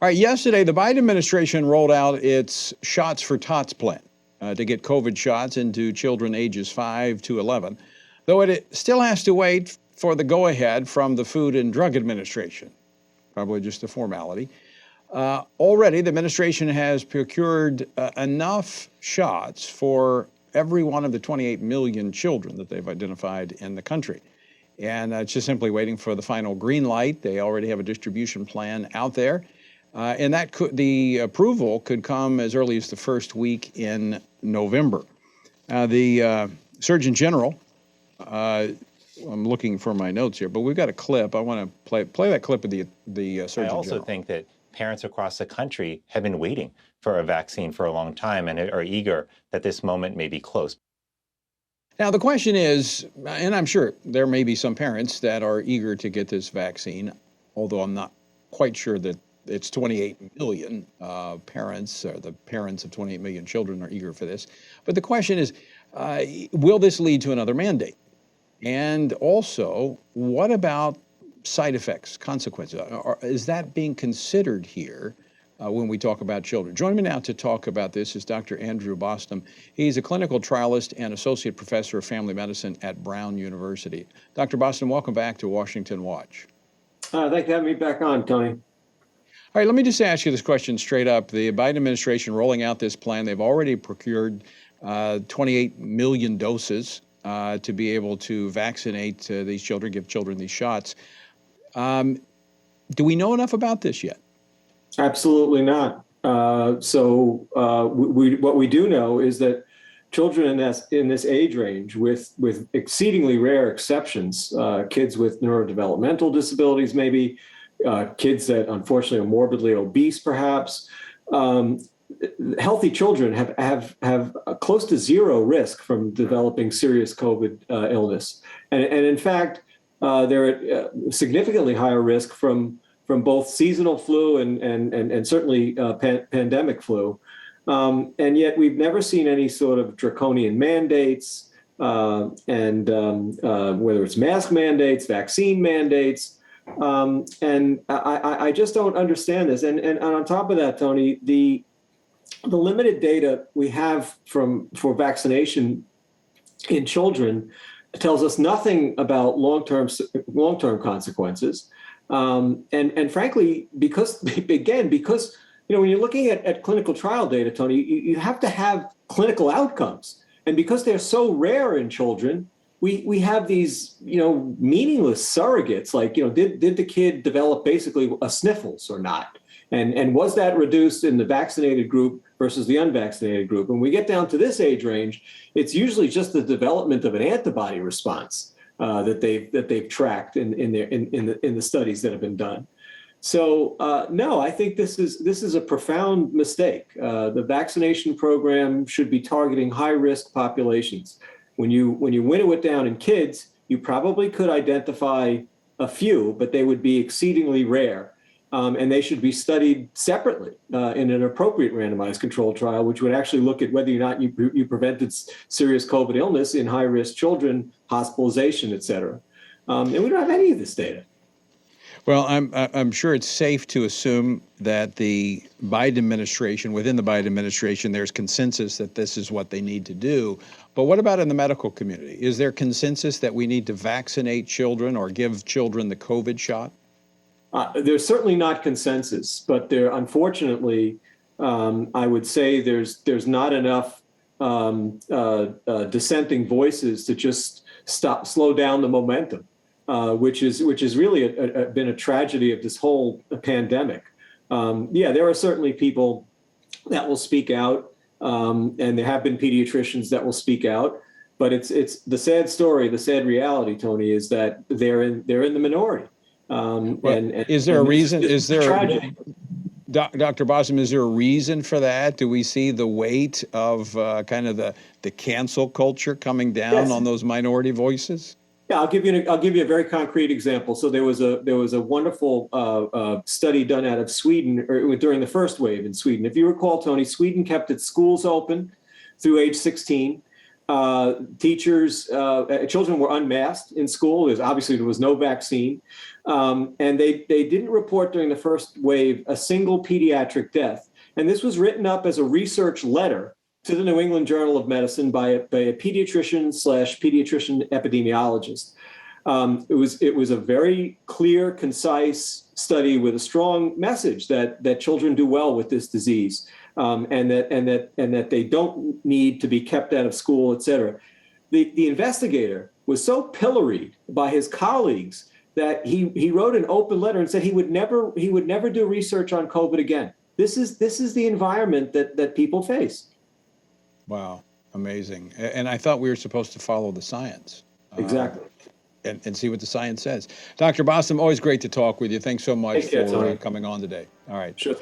All right, yesterday, the Biden administration rolled out its Shots for Tots plan to get COVID shots into children ages 5 to 11, though it still has to wait for the go-ahead from the Food and Drug Administration, probably just a formality. Already, the administration has procured enough shots for every one of the 28 million children that they've identified in the country. And it's just simply waiting for the final green light. They already have a distribution plan out there. And the approval could come as early as the first week in November. The Surgeon General, I'm looking for my notes here, but we've got a clip. I want to play that clip of the Surgeon General. I also think that parents across the country have been waiting for a vaccine for a long time and are eager that this moment may be close. Now, the question is, and I'm sure there may be some parents that are eager to get this vaccine, although I'm not quite sure that it's 28 million parents, or the parents of 28 million children are eager for this. But the question is, will this lead to another mandate? And also, what about side effects, consequences? Is that being considered here when we talk about children? Joining me now to talk about this is Dr. Andrew Bostom. He's a clinical trialist and associate professor of family medicine at Brown University. Dr. Bostom, welcome back to Washington Watch. Thanks for having me back on, Tony. All right, let me just ask you this question straight up. The Biden administration rolling out this plan, they've already procured 28 million doses to be able to vaccinate these children, give children these shots. Do we know enough about this yet? Absolutely not. What we do know is that children in this age range, with exceedingly rare exceptions, kids with neurodevelopmental disabilities, maybe kids that unfortunately are morbidly obese, perhaps, healthy children have close to zero risk from developing serious COVID illness, and in fact, they're at significantly higher risk from both seasonal flu and certainly pandemic flu. And yet we've never seen any sort of draconian mandates, and whether it's mask mandates, vaccine mandates. And I just don't understand this. And on top of that, Tony, the limited data we have for vaccination in children tells us nothing about long-term consequences. And frankly, because when you're looking at clinical trial data, Tony, you have to have clinical outcomes. And because they're so rare in children, we have these, meaningless surrogates, like, did the kid develop basically a sniffles or not? And was that reduced in the vaccinated group versus the unvaccinated group? When we get down to this age range, it's usually just the development of an antibody response that they've tracked in the studies that have been done. So no, I think this is a profound mistake. The vaccination program should be targeting high-risk populations. When you winnow it down in kids, you probably could identify a few, but they would be exceedingly rare. And they should be studied separately in an appropriate randomized controlled trial, which would actually look at whether or not you prevented serious COVID illness in high-risk children, hospitalization, et cetera. And we don't have any of this data. Well, I'm sure it's safe to assume that the Biden administration, within the Biden administration, there's consensus that this is what they need to do. But what about in the medical community? Is there consensus that we need to vaccinate children or give children the COVID shot? There's certainly not consensus, but there, unfortunately, I would say there's not enough dissenting voices to just slow down the momentum, which is really been a tragedy of this whole pandemic. There are certainly people that will speak out, and there have been pediatricians that will speak out, but it's the sad story, the sad reality, Tony, is that they're in the minority. Is there a reason? Is there tragedy? Dr. Bostom, is there a reason for that? Do we see the weight of kind of the cancel culture coming down on those minority voices? Yeah, I'll give you a very concrete example. So there was a wonderful study done out of Sweden during the first wave in Sweden. If you recall, Tony, Sweden kept its schools open through age 16. Teachers, children were unmasked in school. There was no vaccine. And they didn't report during the first wave a single pediatric death. And this was written up as a research letter to the New England Journal of Medicine by a pediatrician/pediatrician epidemiologist. It was a very clear, concise study with a strong message that children do well with this disease, and that they don't need to be kept out of school, et cetera. The investigator was so pilloried by his colleagues that he wrote an open letter and said he would never do research on COVID again. This is the environment that people face. Wow, amazing. And I thought we were supposed to follow the science. Exactly. And see what the science says. Dr. Bostom, always great to talk with you. Thanks so much Take care, for Tony. coming on today. All right. Sure.